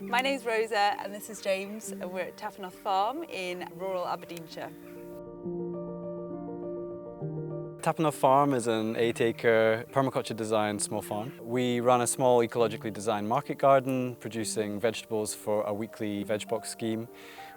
My name's Rosa and this is James and we're at Noth farm in rural Aberdeenshire. Noth farm is an 8-acre permaculture designed small farm. We run a small ecologically designed market garden producing vegetables for a weekly veg box scheme.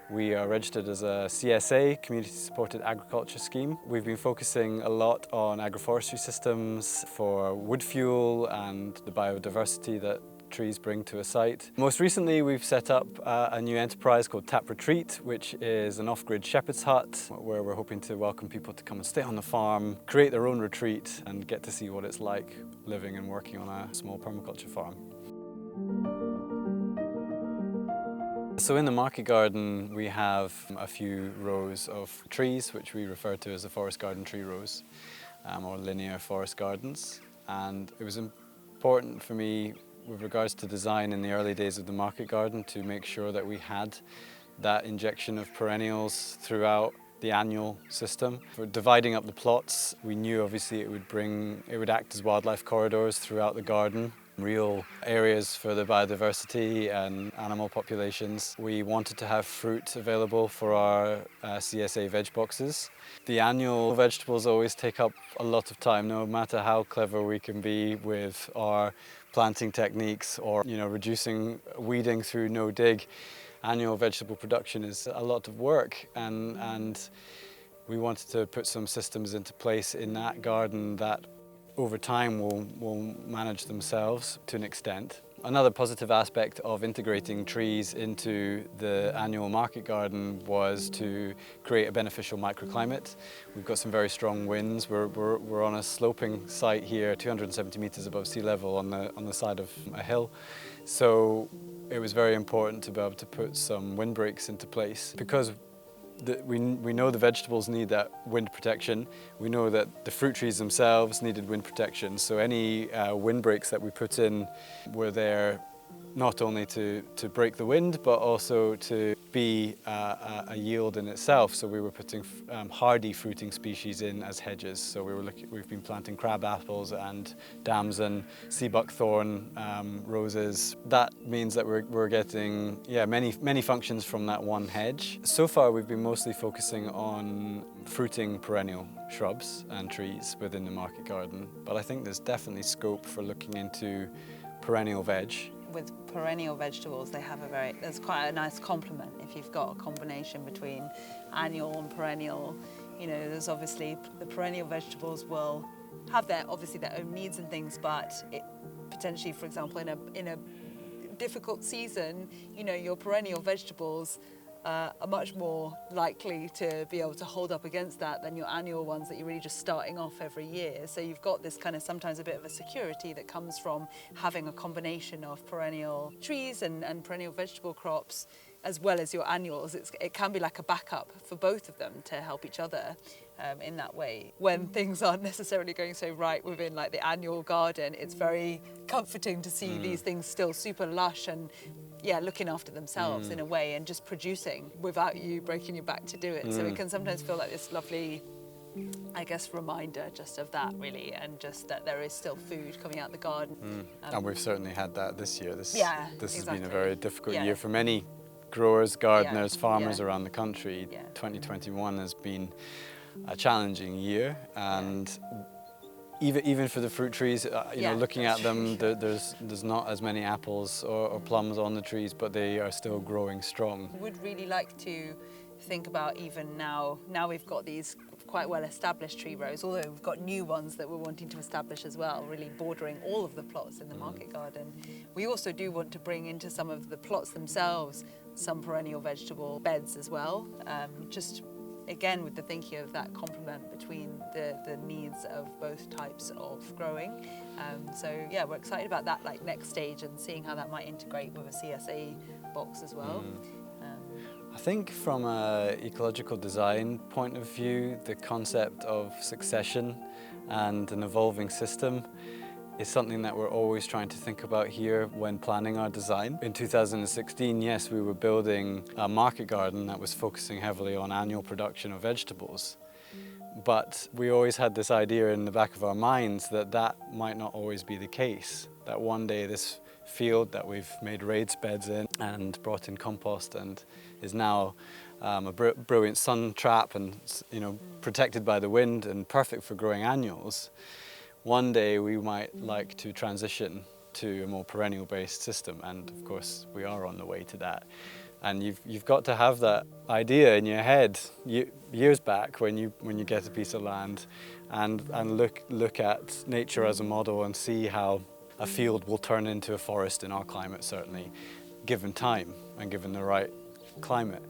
We are registered as a CSA, Community Supported Agriculture Scheme. We've been focusing a lot on agroforestry systems for wood fuel and the biodiversity that trees bring to a site. Most recently we've set up a new enterprise called Tap Retreat, which is an off-grid shepherd's hut where we're hoping to welcome people to come and stay on the farm, create their own retreat and get to see what it's like living and working on a small permaculture farm. So in the market garden we have a few rows of trees which we refer to as the forest garden tree rows or linear forest gardens, and it was important for me with regards to design in the early days of the market garden to make sure that we had that injection of perennials throughout the annual system. For dividing up the plots, we knew obviously it would act as wildlife corridors throughout the garden, real areas for the biodiversity and animal populations. We wanted to have fruit available for our CSA veg boxes. The annual vegetables always take up a lot of time, no matter how clever we can be with our planting techniques or reducing weeding through no dig. Annual vegetable production is a lot of work, and we wanted to put some systems into place in that garden that over time will manage themselves to an extent. Another positive aspect of integrating trees into the annual market garden was to create a beneficial microclimate. We've got some very strong winds. We're on a sloping site here, 270 metres above sea level on the side of a hill. So it was very important to be able to put some windbreaks into place because we know the vegetables need that wind protection. We know that the fruit trees themselves needed wind protection. So any windbreaks that we put in were there not only to break the wind, but also to be a yield in itself. So we were putting hardy fruiting species in as hedges. So we've been planting crab apples and damson, sea buckthorn, roses. That means that we're getting many functions from that one hedge. So far we've been mostly focusing on fruiting perennial shrubs and trees within the market garden, but I think there's definitely scope for looking into perennial veg. With perennial vegetables, there's quite a nice complement if you've got a combination between annual and perennial. There's obviously the perennial vegetables will have their own needs and things, but it potentially, for example, in a difficult season, your perennial vegetables are much more likely to be able to hold up against that than your annual ones that you're really just starting off every year. So you've got this kind of sometimes a bit of a security that comes from having a combination of perennial trees and perennial vegetable crops as well as your annuals. It can be like a backup for both of them to help each other in that way. When things aren't necessarily going so right within like the annual garden, it's very comforting to see these things still super lush and looking after themselves in a way and just producing without you breaking your back to do it. So it can sometimes feel like this lovely, I guess, reminder just of that really, and just that there is still food coming out the garden. And we've certainly had that this year. This exactly. has been a very difficult year for many growers, gardeners, farmers around the country. 2021 has been a challenging year, and even for the fruit trees, looking at them, there's not as many apples or plums on the trees, but they are still growing strong. Would really like to think about even now we've got these quite well established tree rows, although we've got new ones that we're wanting to establish as well, really bordering all of the plots in the market garden. We also do want to bring into some of the plots themselves some perennial vegetable beds as well, just again with the thinking of that complement between the needs of both types of growing. So we're excited about that next stage and seeing how that might integrate with a CSA box as well. I think from an ecological design point of view, the concept of succession and an evolving system is something that we're always trying to think about here when planning our design. In 2016, yes, we were building a market garden that was focusing heavily on annual production of vegetables. But we always had this idea in the back of our minds that that might not always be the case, that one day this field that we've made raised beds in and brought in compost, and is now a brilliant sun trap and, you know, protected by the wind and perfect for growing annuals. One day we might like to transition to a more perennial based system, and of course we are on the way to that. And you've got to have that idea in your head years back when you get a piece of land and look at nature as a model and see how a field will turn into a forest in our climate, certainly, given time and given the right climate.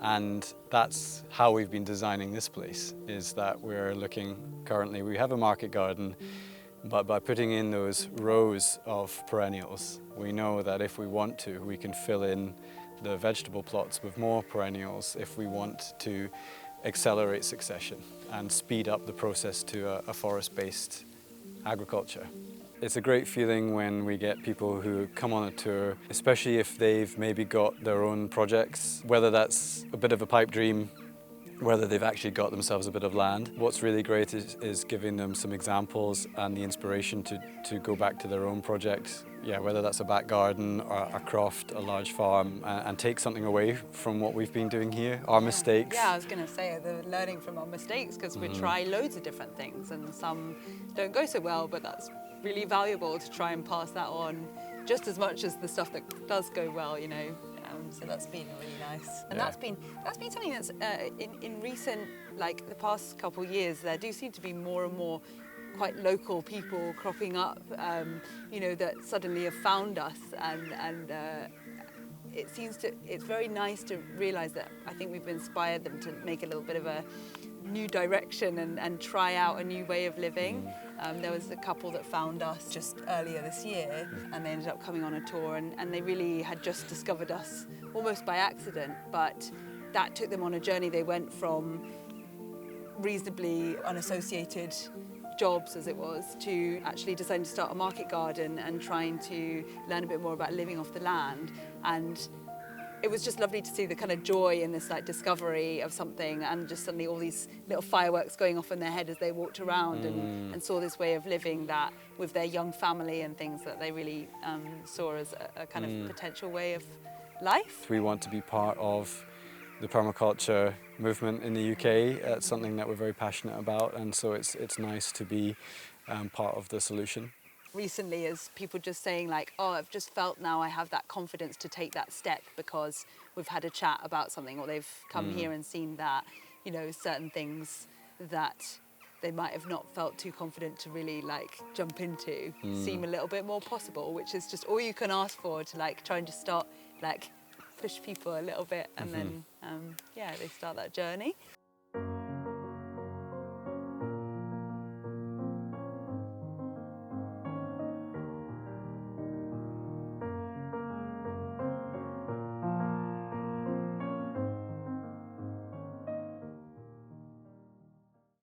And that's how we've been designing this place, is that we're looking currently, we have a market garden, but by putting in those rows of perennials, we know that if we want to, we can fill in the vegetable plots with more perennials if we want to accelerate succession and speed up the process to a forest-based agriculture. It's a great feeling when we get people who come on a tour, especially if they've maybe got their own projects, whether that's a bit of a pipe dream, whether they've actually got themselves a bit of land. What's really great is giving them some examples and the inspiration to go back to their own projects. Yeah, whether that's a back garden or a croft, a large farm, and take something away from what we've been doing here, our mistakes. Yeah, I was going to say, the learning from our mistakes, because we try loads of different things and some don't go so well, but that's really valuable to try and pass that on just as much as the stuff that does go well, you know. So that's been really nice, and that's been something that's in recent, like the past couple of years, there do seem to be more and more quite local people cropping up, you know, that suddenly have found us, and it's very nice to realise that I think we've inspired them to make a little bit of a new direction and try out a new way of living. There was a couple that found us just earlier this year, and they ended up coming on a tour, and they really had just discovered us almost by accident, but that took them on a journey. They went from reasonably unassociated jobs, as it was, to actually deciding to start a market garden and trying to learn a bit more about living off the land. And it was just lovely to see the kind of joy in this like discovery of something, and just suddenly all these little fireworks going off in their head as they walked around and saw this way of living that with their young family and things that they really saw as a kind of potential way of life. We want to be part of the permaculture movement in the UK. It's something that we're very passionate about, and so it's nice to be part of the solution. Recently, as people just saying like, oh, I've just felt now I have that confidence to take that step because we've had a chat about something, or they've come here and seen that, you know, certain things that they might have not felt too confident to really like jump into seem a little bit more possible, which is just all you can ask for, to like try and just start like push people a little bit, and then yeah, they start that journey.